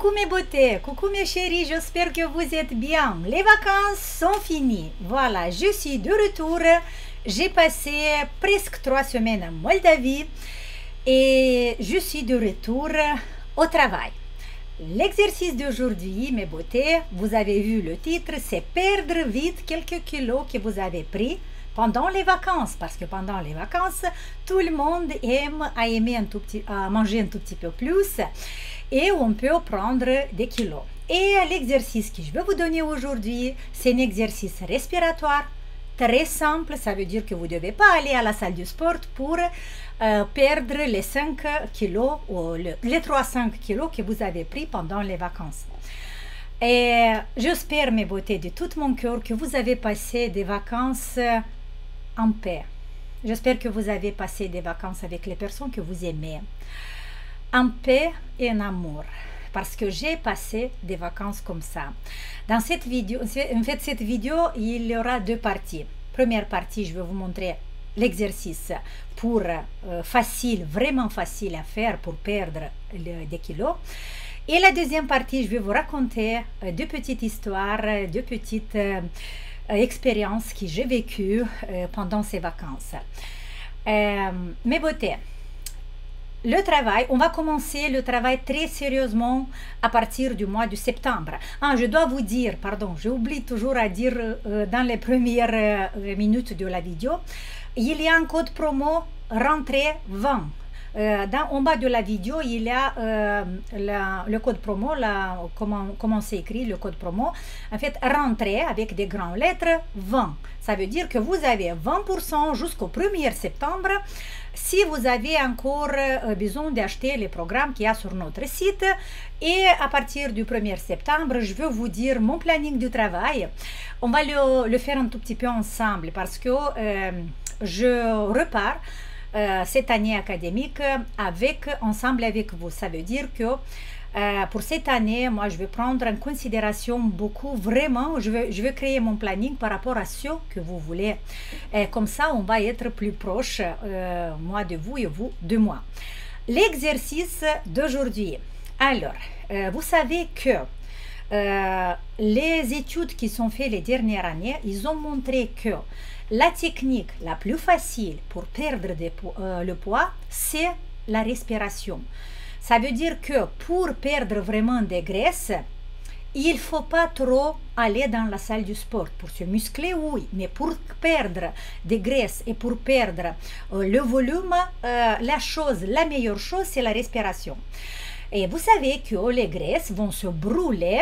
Coucou mes beautés, coucou mes chéris, j'espère que vous êtes bien. Les vacances sont finies. Voilà, je suis de retour. J'ai passé presque 3 semaines en Moldavie et je suis de retour au travail. L'exercice d'aujourd'hui, mes beautés, vous avez vu le titre, c'est perdre vite quelques kilos que vous avez pris pendant les vacances, parce que pendant les vacances, tout le monde aime à manger un tout petit peu plus et on peut prendre des kilos. Et l'exercice que je vais vous donner aujourd'hui, c'est un exercice respiratoire très simple. Ça veut dire que vous ne devez pas aller à la salle du sport pour perdre les 5 kilos ou les 3-5 kilos que vous avez pris pendant les vacances. Et j'espère, mes beautés, de tout mon cœur, que vous avez passé des vacances en paix. J'espère que vous avez passé des vacances avec les personnes que vous aimez, en paix et en amour, parce que j'ai passé des vacances comme ça. Dans cette vidéo, en fait, cette vidéo, il y aura 2 parties. Première partie, je vais vous montrer l'exercice pour facile, vraiment facile à faire pour perdre des kilos. Et la deuxième partie, je vais vous raconter 2 petites histoires, 2 petites expériences que j'ai vécues pendant ces vacances. Mes beautés, le travail, on va commencer le travail très sérieusement à partir du mois de septembre. Ah, je dois vous dire, pardon, j'oublie toujours à dire dans les premières minutes de la vidéo, il y a un code promo rentrée 20. En bas de la vidéo, il y a le code promo, comment c'est écrit le code promo. En fait, rentrée avec des grandes lettres 20. Ça veut dire que vous avez 20% jusqu'au 1er septembre si vous avez encore besoin d'acheter les programmes qu'il y a sur notre site. Et à partir du 1er septembre, je veux vous dire mon planning du travail. On va le faire un tout petit peu ensemble parce que je repars cette année académique ensemble avec vous. Ça veut dire que pour cette année, moi, je vais prendre en considération beaucoup, vraiment, je vais créer mon planning par rapport à ce que vous voulez. Et comme ça, on va être plus proche, moi de vous et vous de moi. L'exercice d'aujourd'hui. Alors, vous savez que les études qui sont faites les dernières années, ils ont montré que la technique la plus facile pour perdre le poids, c'est la respiration. Ça veut dire que pour perdre vraiment des graisses, il ne faut pas trop aller dans la salle du sport. Pour se muscler, oui, mais pour perdre des graisses et pour perdre le volume, la meilleure chose, c'est la respiration. Et vous savez que les graisses vont se brûler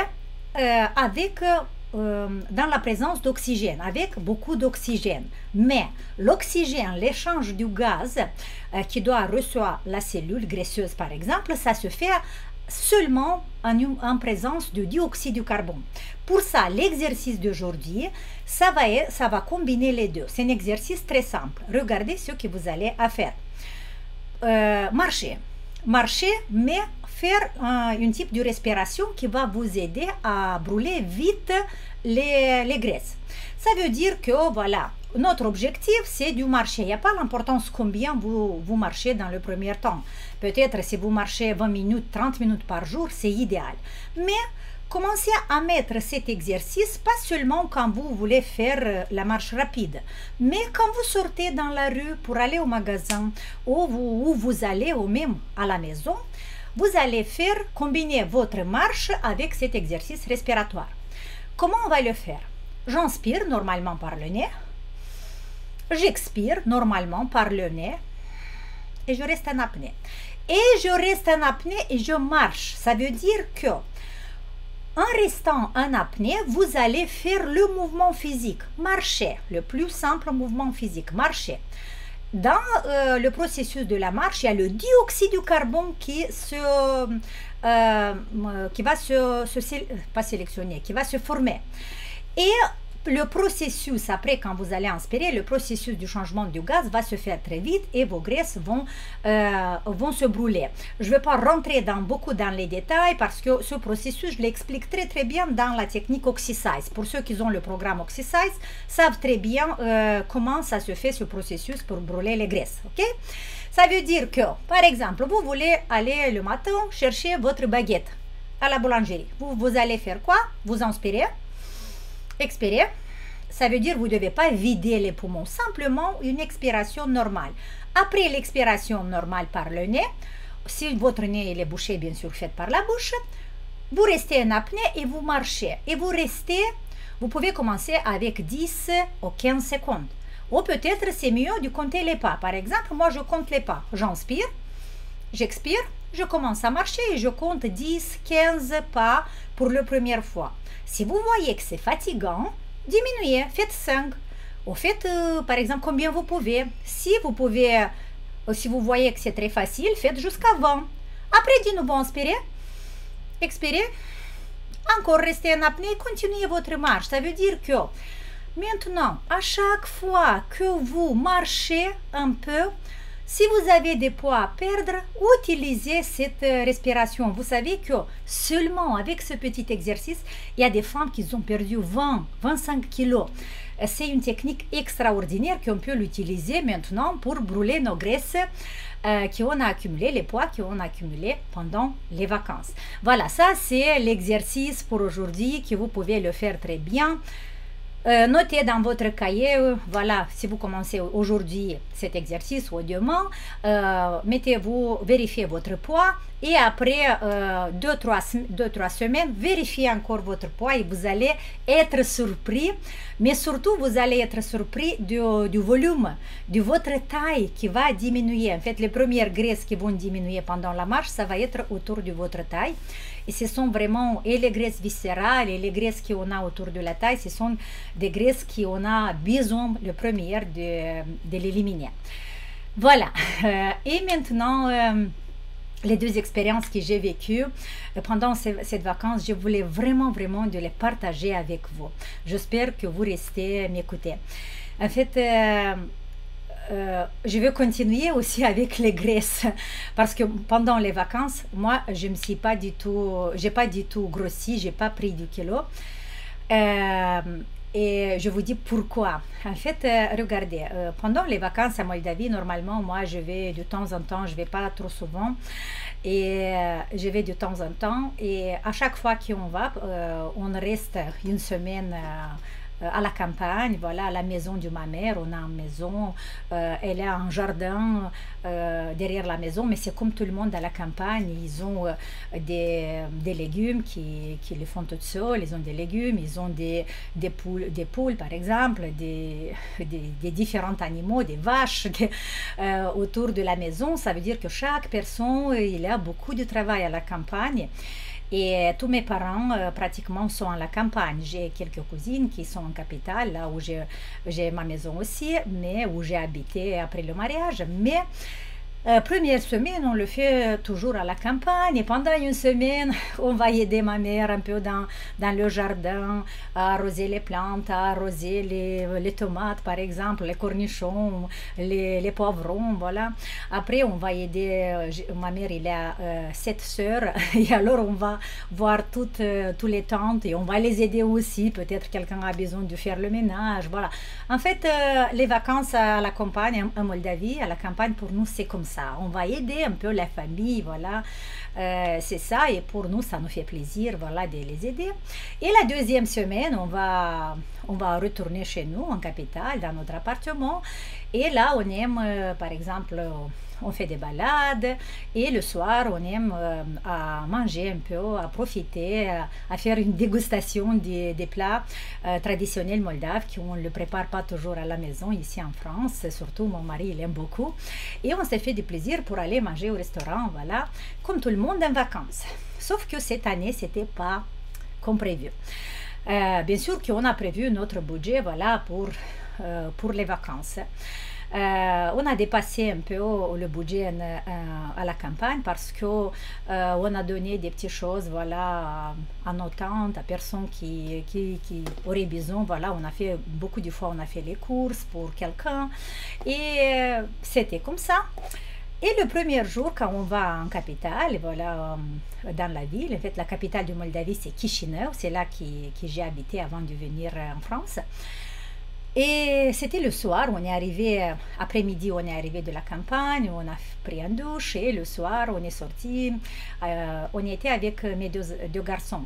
dans la présence d'oxygène, avec beaucoup d'oxygène. Mais l'oxygène, l'échange du gaz qui doit recevoir la cellule graisseuse, par exemple, ça se fait seulement en présence de dioxyde de carbone. Pour ça, l'exercice d'aujourd'hui, ça va combiner les deux. C'est un exercice très simple. Regardez ce que vous allez faire. Marcher, mais faire un type de respiration qui va vous aider à brûler vite les graisses. Ça veut dire que voilà, notre objectif c'est de marcher. Il n'y a pas l'importance combien vous marchez dans le premier temps. Peut-être si vous marchez 20 minutes, 30 minutes par jour, c'est idéal. Mais commencez à mettre cet exercice pas seulement quand vous voulez faire la marche rapide, mais quand vous sortez dans la rue pour aller au magasin ou vous allez ou même à la maison, vous allez combiner votre marche avec cet exercice respiratoire. Comment on va le faire? J'inspire normalement par le nez, j'expire normalement par le nez et je reste en apnée. Et je reste en apnée et je marche. Ça veut dire que en restant en apnée, vous allez faire le mouvement physique, marcher, le plus simple mouvement physique, marcher. Dans le processus de la marche, il y a le dioxyde de carbone qui va se former. Et le processus, après quand vous allez inspirer, le processus du changement du gaz va se faire très vite et vos graisses vont se brûler. Je ne vais pas rentrer beaucoup dans les détails parce que ce processus, je l'explique très très bien dans la technique Oxysize. Pour ceux qui ont le programme Oxysize, savent très bien comment ça se fait ce processus pour brûler les graisses. Ok? Ça veut dire que, par exemple, vous voulez aller le matin chercher votre baguette. à la boulangerie. Vous allez faire quoi? Vous inspirez, expirez. Ça veut dire que vous ne devez pas vider les poumons, simplement une expiration normale. Après l'expiration normale par le nez, si votre nez il est bouché, bien sûr, faites par la bouche, vous restez en apnée et vous marchez. Et vous restez, vous pouvez commencer avec 10 ou 15 secondes. Ou peut-être c'est mieux de compter les pas. Par exemple, moi je compte les pas. J'inspire, j'expire, je commence à marcher et je compte 10, 15 pas pour la première fois. Si vous voyez que c'est fatigant, diminuez, faites 5. Ou faites, par exemple, combien vous pouvez. Si vous pouvez, si vous voyez que c'est très facile, faites jusqu'à 20. Après, de nouveau, inspirez, expirez, encore restez en apnée, continuez votre marche. Ça veut dire que maintenant, à chaque fois que vous marchez un peu, si vous avez des poids à perdre, utilisez cette respiration. Vous savez que seulement avec ce petit exercice, il y a des femmes qui ont perdu 20, 25 kilos. C'est une technique extraordinaire qu'on peut l'utiliser maintenant pour brûler nos graisses qu'on a accumulées, les poids qu'on a accumulés pendant les vacances. Voilà, ça c'est l'exercice pour aujourd'hui que vous pouvez le faire très bien. Notez dans votre cahier, voilà, si vous commencez aujourd'hui cet exercice ou demain, mettez-vous, vérifiez votre poids et après 2-3 semaines, vérifiez encore votre poids et vous allez être surpris, mais surtout vous allez être surpris du volume, de votre taille qui va diminuer. En fait, les premières graisses qui vont diminuer pendant la marche, ça va être autour de votre taille. Et ce sont vraiment, et les graisses viscérales et les graisses qu'on a autour de la taille, ce sont des graisses qu'on a besoin, le premier, de l'éliminer. Voilà. Et maintenant, les deux expériences que j'ai vécues pendant cette vacances, je voulais vraiment de les partager avec vous. J'espère que vous restez m'écouter. En fait, je vais continuer aussi avec les graisses parce que pendant les vacances, moi, je me suis pas du tout, j'ai pas du tout grossi, j'ai pas pris du kilo. Et je vous dis pourquoi. En fait, regardez, pendant les vacances à Moldavie, normalement, moi, je vais de temps en temps, je vais pas trop souvent, et je vais de temps en temps, et à chaque fois qu'on va, on reste une semaine à la campagne, voilà, à la maison de ma mère, on a une maison, elle a un jardin derrière la maison, mais c'est comme tout le monde à la campagne, ils ont des légumes qui les font tout seuls, ils ont des légumes, ils ont des poules par exemple, des différents animaux, des vaches autour de la maison. Ça veut dire que chaque personne, il a beaucoup de travail à la campagne. Et tous mes parents pratiquement sont à la campagne. J'ai quelques cousines qui sont en capitale, là où j'ai ma maison aussi, mais où j'ai habité après le mariage. Mais première semaine, on le fait toujours à la campagne. Et pendant une semaine, on va aider ma mère un peu dans le jardin, à arroser les plantes, à arroser les tomates, par exemple, les cornichons, les poivrons, voilà. Après, on va aider, ma mère, il a 7 sœurs, et alors on va voir toutes les tantes, et on va les aider aussi. Peut-être quelqu'un a besoin de faire le ménage, voilà. En fait, les vacances à la campagne, en Moldavie, à la campagne, pour nous, c'est comme ça. On va aider un peu la famille, voilà, c'est ça, et pour nous, ça nous fait plaisir, voilà, de les aider. Et la deuxième semaine, on va retourner chez nous, en capitale, dans notre appartement, et là, on aime, par exemple, on fait des balades, et le soir, on aime à manger un peu, à profiter, à faire une dégustation des plats traditionnels moldaves qu'on ne le prépare pas toujours à la maison ici en France, surtout mon mari, il aime beaucoup. Et on s'est fait du plaisir pour aller manger au restaurant, voilà, comme tout le monde en vacances. Sauf que cette année, c'était pas comme prévu. Bien sûr qu'on a prévu notre budget, voilà, pour les vacances. On a dépassé un peu le budget à la campagne parce que on a donné des petites choses, voilà, à nos tantes, à personnes qui auraient besoin, voilà. On a fait beaucoup de fois, on a fait les courses pour quelqu'un, et c'était comme ça. Et le premier jour, quand on va en capitale, voilà, dans la ville, en fait, la capitale de Moldavie, c'est Chisinau, c'est là que j'ai habité avant de venir en France. Et c'était le soir, on est arrivé, après-midi, on est arrivé de la campagne, on a pris un douche et le soir, on est sorti. On était avec mes deux garçons.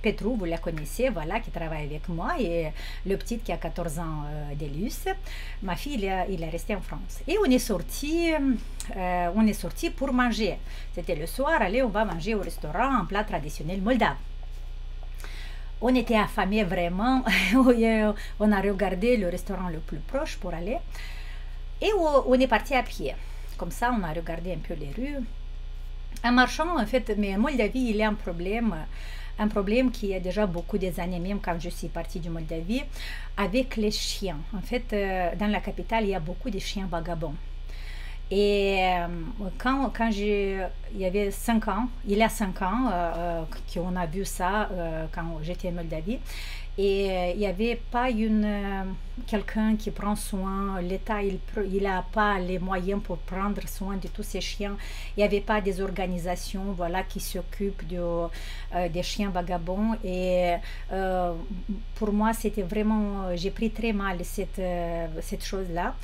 Petrou, vous la connaissez, voilà, qui travaille avec moi, et le petit qui a 14 ans, Délus. Ma fille, il est resté en France. Et on est sorti pour manger. C'était le soir, allez, on va manger au restaurant, un plat traditionnel moldave. On était affamés vraiment. On a regardé le restaurant le plus proche pour aller. Et on est parti à pied. Comme ça, on a regardé un peu les rues. En marchant, en fait, mais Moldavie, il y a un problème qui a déjà beaucoup des années, même quand je suis partie de Moldavie, avec les chiens. En fait, dans la capitale, il y a beaucoup de chiens vagabonds. Et quand il y avait 5 ans, il y a 5 ans qu'on a vu ça quand j'étais en Moldavie, et il n'y avait pas quelqu'un qui prend soin, l'État il n'a pas les moyens pour prendre soin de tous ces chiens, il n'y avait pas des organisations voilà, qui s'occupent des chiens vagabonds, et pour moi c'était vraiment, j'ai pris très mal cette chose-là.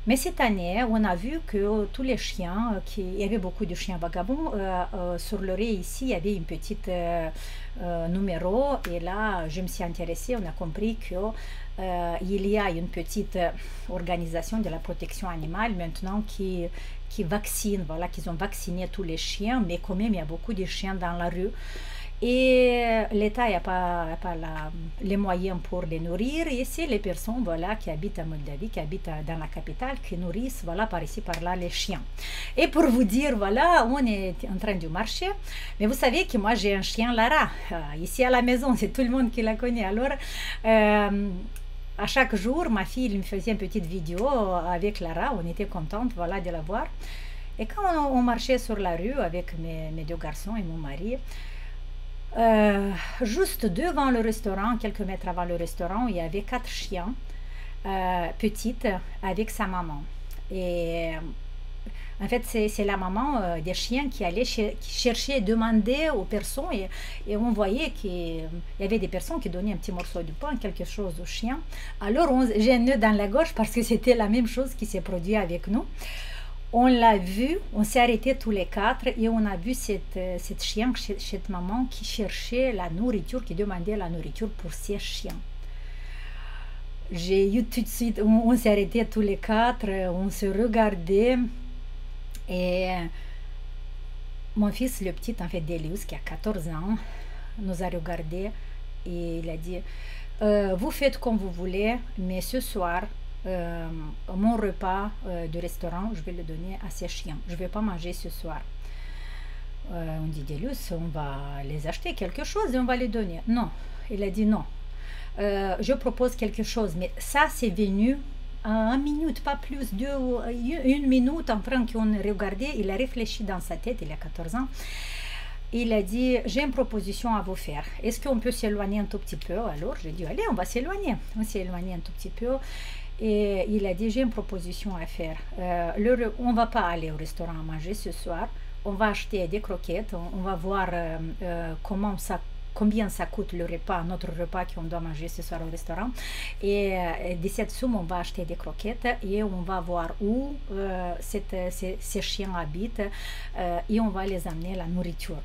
Mais cette année, on a vu que tous les chiens, il y avait beaucoup de chiens vagabonds, sur l'oreille ici, il y avait une petite numéro, et là, je me suis intéressée, on a compris qu'il y a une petite organisation de la protection animale maintenant qui vaccine, voilà, qu'ils ont vacciné tous les chiens, mais quand même, il y a beaucoup de chiens dans la rue. Et l'État n'a pas les moyens pour les nourrir, et c'est les personnes voilà, qui habitent à Moldavie, qui habitent dans la capitale, qui nourrissent voilà, par ici, par là, les chiens. Et pour vous dire, voilà, on est en train de marcher, mais vous savez que moi j'ai un chien Lara, ici à la maison, c'est tout le monde qui la connaît. Alors, à chaque jour, ma fille me faisait une petite vidéo avec Lara, on était contente voilà, de la voir. Et quand on marchait sur la rue avec mes deux garçons et mon mari, juste devant le restaurant, quelques mètres avant le restaurant, il y avait 4 chiens petites avec sa maman. Et en fait, c'est la maman des chiens qui allait qui cherchait, demander aux personnes, et on voyait qu'il y avait des personnes qui donnaient un petit morceau de pain, quelque chose aux chiens. Alors j'ai un nœud dans la gorge parce que c'était la même chose qui s'est produit avec nous. On l'a vu, on s'est arrêtés tous les 4 et on a vu cette chien, cette maman qui cherchait la nourriture, qui demandait la nourriture pour ses chiens. J'ai eu tout de suite, on s'est arrêtés tous les 4, on se regardait, et mon fils, le petit, en fait, Delius, qui a 14 ans, nous a regardé et il a dit vous faites comme vous voulez, mais ce soir, mon repas de restaurant, je vais le donner à ces chiens. Je ne vais pas manger ce soir. On dit, Delius, on va les acheter quelque chose et on va les donner. Non, il a dit non. Je propose quelque chose, mais ça c'est venu à 1 minute, pas plus, 1 minute, en train qu'on regardait, il a réfléchi dans sa tête, il a 14 ans. Il a dit, j'ai une proposition à vous faire. Est-ce qu'on peut s'éloigner un tout petit peu? Alors j'ai dit, allez, on va s'éloigner. On s'est éloigné un tout petit peu. Et il a dit, j'ai une proposition à faire. On ne va pas aller au restaurant à manger ce soir. On va acheter des croquettes. On va voir combien ça coûte le repas, notre repas qu'on doit manger ce soir au restaurant. Et de cette somme, on va acheter des croquettes et on va voir où ces chiens habitent et on va les amener la nourriture.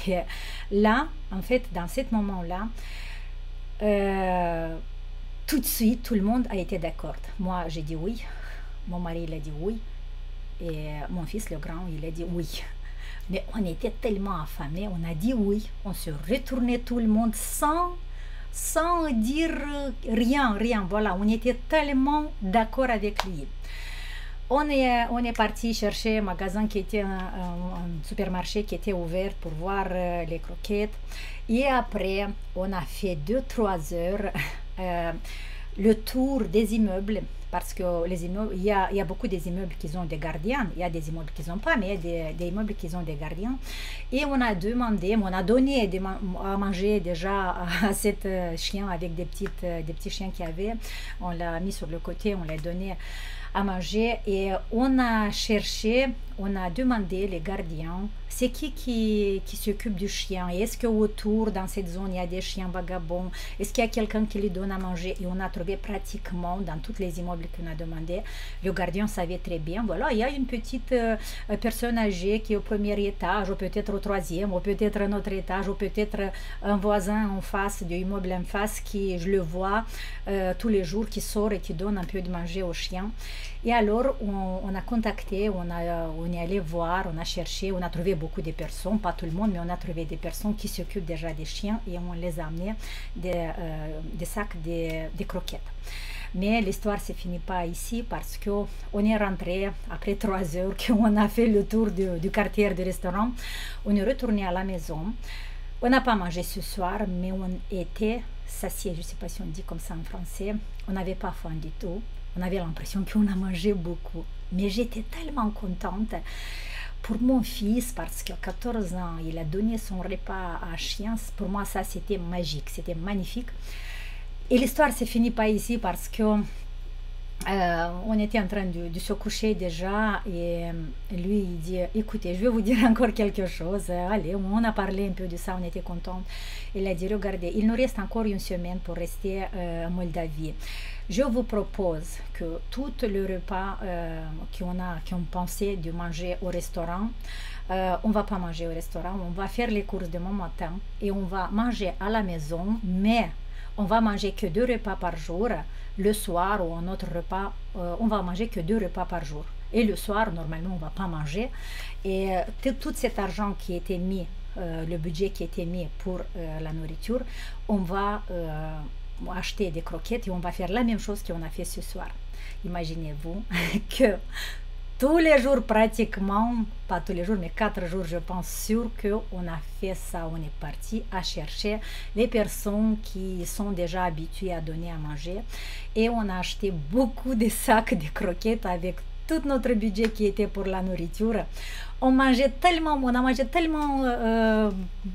Et là, en fait, dans ce moment-là, tout de suite, tout le monde a été d'accord. Moi, j'ai dit oui. Mon mari, il a dit oui. Et mon fils, le grand, il a dit oui. Mais on était tellement affamés, on a dit oui. On se retournait tout le monde sans dire rien. Voilà, on était tellement d'accord avec lui. On est parti chercher un magasin qui était un supermarché qui était ouvert pour voir les croquettes. Et après, on a fait 2-3 heures le tour des immeubles, parce que les immeubles, il y a beaucoup des immeubles qui ont des gardiens, il y a des immeubles qui n'ont pas, mais il y a des immeubles qui ont des gardiens. Et on a donné à manger déjà à cette chien avec des petits chiens qu'il y avait. On l'a mis sur le côté, on l'a donné à manger et on a cherché, on a demandé les gardiens, c'est qui s'occupe du chien et est-ce qu'autour dans cette zone il y a des chiens vagabonds, est-ce qu'il y a quelqu'un qui lui donne à manger et on a trouvé pratiquement dans tous les immeubles qu'on a demandé, le gardien savait très bien, voilà, il y a une petite personne âgée qui est au premier étage ou peut-être au troisième ou peut-être un autre étage ou peut-être un voisin en face du immeuble en face qui je le vois tous les jours qui sort et qui donne un peu de manger aux chiens. Et alors, on a contacté, on est allé voir, on a cherché, on a trouvé beaucoup de personnes, pas tout le monde, mais on a trouvé des personnes qui s'occupent déjà des chiens et on les a amenés des sacs de croquettes. Mais l'histoire ne se finit pas ici parce qu'on est rentré après 3 heures qu'on a fait le tour du quartier du restaurant. On est retourné à la maison. On n'a pas mangé ce soir, mais on était satiés, je ne sais pas si on dit comme ça en français. On n'avait pas faim du tout. On avait l'impression qu'on a mangé beaucoup. Mais j'étais tellement contente pour mon fils parce qu'à 14 ans, il a donné son repas à chien. Pour moi, ça, c'était magique, c'était magnifique. Et l'histoire ne se finit pas ici parce que on était en train de se coucher déjà et lui il dit écoutez, je vais vous dire encore quelque chose, allez, on a parlé un peu de ça, on était contents. Il a dit regardez, il nous reste encore une semaine pour rester en Moldavie. Je vous propose que tout le repas qu'on pensait de manger au restaurant, on va pas manger au restaurant, on va faire les courses demain matin et on va manger à la maison, mais on va manger que 2 repas par jour. Le soir ou un autre repas, on va manger que 2 repas par jour. Et le soir, normalement, on ne va pas manger. Et tout cet argent qui était mis, le budget qui était mis pour la nourriture, on va acheter des croquettes et on va faire la même chose qu'on a fait ce soir. Imaginez-vous que tous les jours pratiquement, pas tous les jours, mais 4 jours, je pense sûr qu'on a fait ça. On est parti à chercher les personnes qui sont déjà habituées à donner à manger. Et on a acheté beaucoup de sacs de croquettes avec tout notre budget qui était pour la nourriture. On a mangé tellement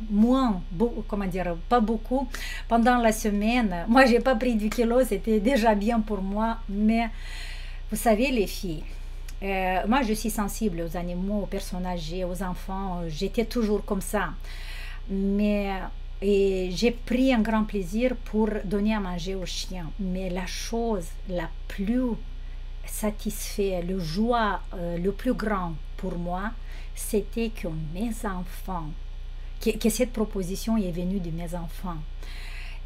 moins, comment dire, pas beaucoup pendant la semaine. Moi, j'ai pas pris du kilo, c'était déjà bien pour moi. Mais vous savez, les filles, moi, je suis sensible aux animaux, aux personnes âgées, aux enfants. J'étais toujours comme ça. Et j'ai pris un grand plaisir pour donner à manger aux chiens. Mais la chose la plus satisfaite, le joie le plus grand pour moi, c'était que mes enfants, que cette proposition est venue de mes enfants.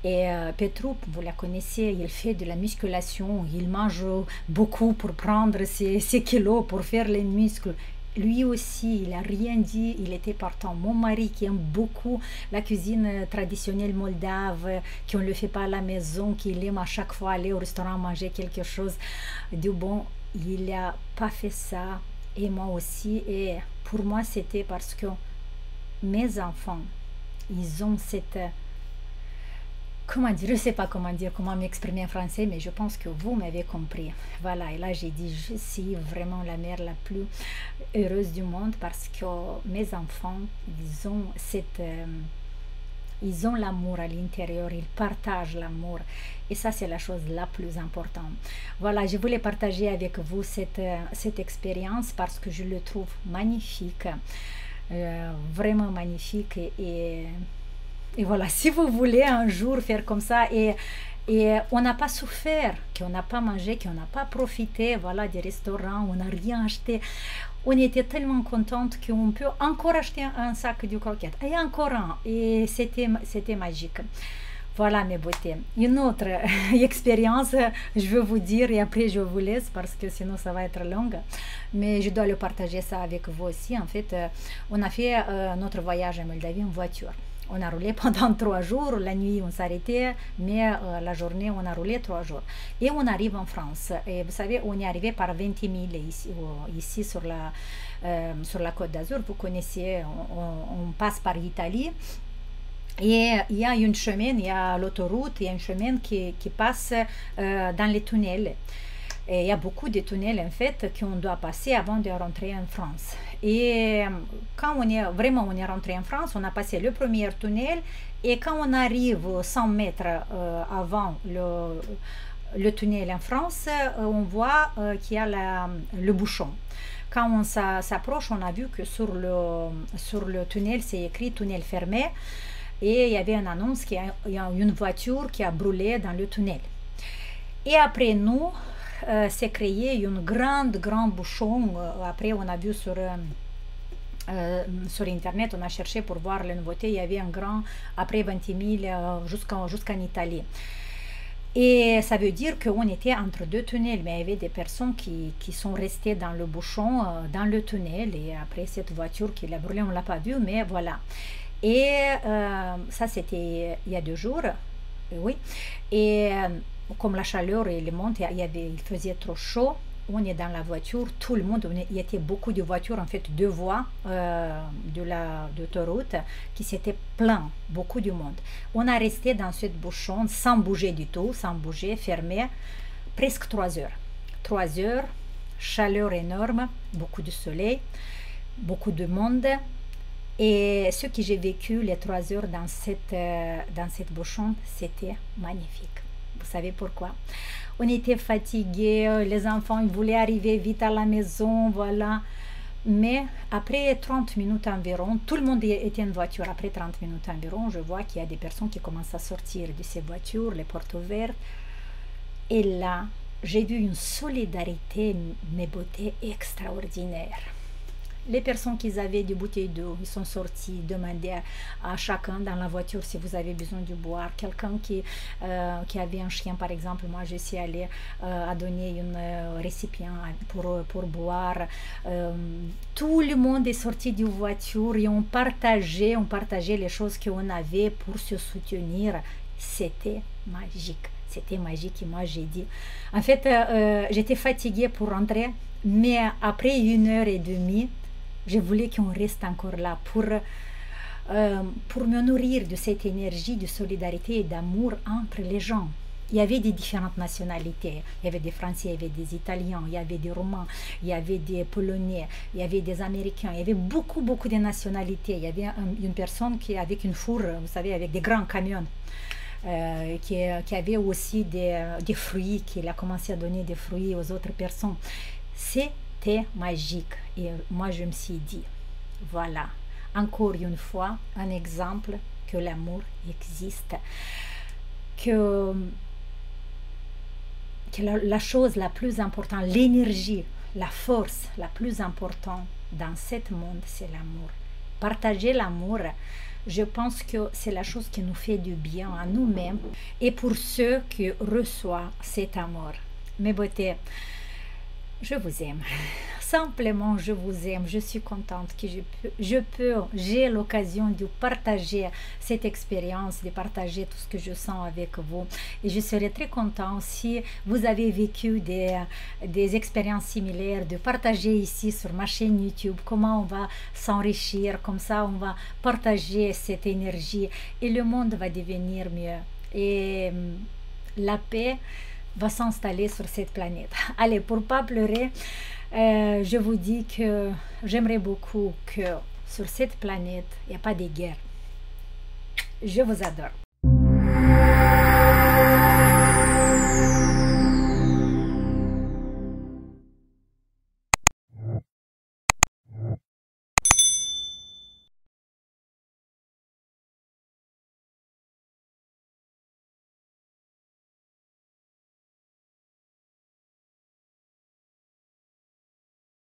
Et Petru, vous la connaissez, il fait de la musculation, il mange beaucoup pour prendre ses kilos, pour faire les muscles. Lui aussi, il n'a rien dit, il était partant. Mon mari qui aime beaucoup la cuisine traditionnelle moldave, qu'on ne le fait pas à la maison, qu'il aime à chaque fois aller au restaurant manger quelque chose de bon, il n'a pas fait ça. Et moi aussi, et pour moi c'était parce que mes enfants, ils ont cette... Comment dire, je ne sais pas comment m'exprimer en français, mais je pense que vous m'avez compris. Voilà, et là j'ai dit, je suis vraiment la mère la plus heureuse du monde parce que mes enfants, ils ont l'amour à l'intérieur, ils partagent l'amour. Et ça, c'est la chose la plus importante. Voilà, je voulais partager avec vous cette expérience parce que je le trouve magnifique, vraiment magnifique. Et voilà, si vous voulez un jour faire comme ça et on n'a pas souffert, qu'on n'a pas mangé, qu'on n'a pas profité, voilà, des restaurants, on n'a rien acheté. On était tellement contente qu'on peut encore acheter un sac de croquettes. Et encore un. Et c'était magique. Voilà mes beautés. Une autre expérience, je veux vous dire, et après je vous laisse parce que sinon ça va être long. Mais je dois le partager ça avec vous aussi. En fait, on a fait notre voyage en Moldavie en voiture. On a roulé pendant 3 jours, la nuit on s'arrêtait, mais la journée on a roulé 3 jours. Et on arrive en France. Et vous savez, on est arrivé par 20 000 ici sur la Côte d'Azur. Vous connaissez, on passe par l'Italie. Et il y a une chemin, il y a l'autoroute, il y a une chemin qui passe dans les tunnels. Et il y a beaucoup de tunnels en fait qu'on doit passer avant de rentrer en France. Et quand on est rentré en France, on a passé le premier tunnel et quand on arrive 100 mètres avant le tunnel en France, on voit qu'il y a le bouchon. Quand on s'approche, on a vu que sur le tunnel, c'est écrit tunnel fermé. Et il y avait une annonce qu'il y a une voiture qui a brûlé dans le tunnel. Et après nous, s'est créé un grand bouchon. Après, on a vu sur Internet, on a cherché pour voir les nouveautés. Il y avait un grand, après 20 000 jusqu'en Italie. Et ça veut dire qu'on était entre deux tunnels, mais il y avait des personnes qui sont restées dans le bouchon, dans le tunnel. Et après, cette voiture qui l'a brûlée, on ne l'a pas vue, mais voilà. Et ça, c'était il y a 2 jours, oui. Et comme la chaleur elle monte, il faisait trop chaud. On est dans la voiture, tout le monde, il y avait beaucoup de voitures, en fait 2 voies d'autoroute qui s'étaient plein, beaucoup de monde. On a resté dans cette bouchon sans bouger du tout, sans bouger, fermé, presque 3 heures. 3 heures, chaleur énorme, beaucoup de soleil, beaucoup de monde. Et ce que j'ai vécu les 3 heures dans cette bouchon, c'était magnifique. Vous savez pourquoi? On était fatigués, les enfants ils voulaient arriver vite à la maison, voilà. Mais après 30 minutes environ, tout le monde était en voiture. Après 30 minutes environ, je vois qu'il y a des personnes qui commencent à sortir de ces voitures, les portes ouvertes. Et là, j'ai vu une solidarité, mais beauté extraordinaire. Les personnes qui avaient des bouteilles d'eau, ils sont sortis, demander à chacun dans la voiture si vous avez besoin de boire. Quelqu'un qui avait un chien, par exemple, moi je suis allée à donner un récipient pour boire. Tout le monde est sorti de voiture et on partageait les choses qu'on avait pour se soutenir. C'était magique. C'était magique et moi j'ai dit. En fait, j'étais fatiguée pour rentrer, mais après 1h30, je voulais qu'on reste encore là pour me nourrir de cette énergie de solidarité et d'amour entre les gens. Il y avait des différentes nationalités. Il y avait des Français, il y avait des Italiens, il y avait des Roumains, il y avait des Polonais, il y avait des Américains. Il y avait beaucoup de nationalités. Il y avait une personne qui avec une fourre, vous savez, avec des grands camions. Qui avait aussi des fruits, qu'il a commencé à donner des fruits aux autres personnes. C'était magique. Et moi, je me suis dit, voilà, encore une fois, un exemple que l'amour existe. Que la chose la plus importante, l'énergie, la force la plus importante dans ce monde, c'est l'amour. Partager l'amour, je pense que c'est la chose qui nous fait du bien à nous-mêmes et pour ceux qui reçoivent cet amour. Mes beautés, je vous aime. Simplement, je vous aime. Je suis contente que j'ai l'occasion de partager cette expérience, de partager tout ce que je sens avec vous. Et je serais très contente si vous avez vécu des expériences similaires, de partager ici sur ma chaîne YouTube comment on va s'enrichir, comme ça on va partager cette énergie et le monde va devenir mieux. Et la paix va s'installer sur cette planète. Allez, pour ne pas pleurer, je vous dis que j'aimerais beaucoup que sur cette planète, il n'y a pas de guerre. Je vous adore.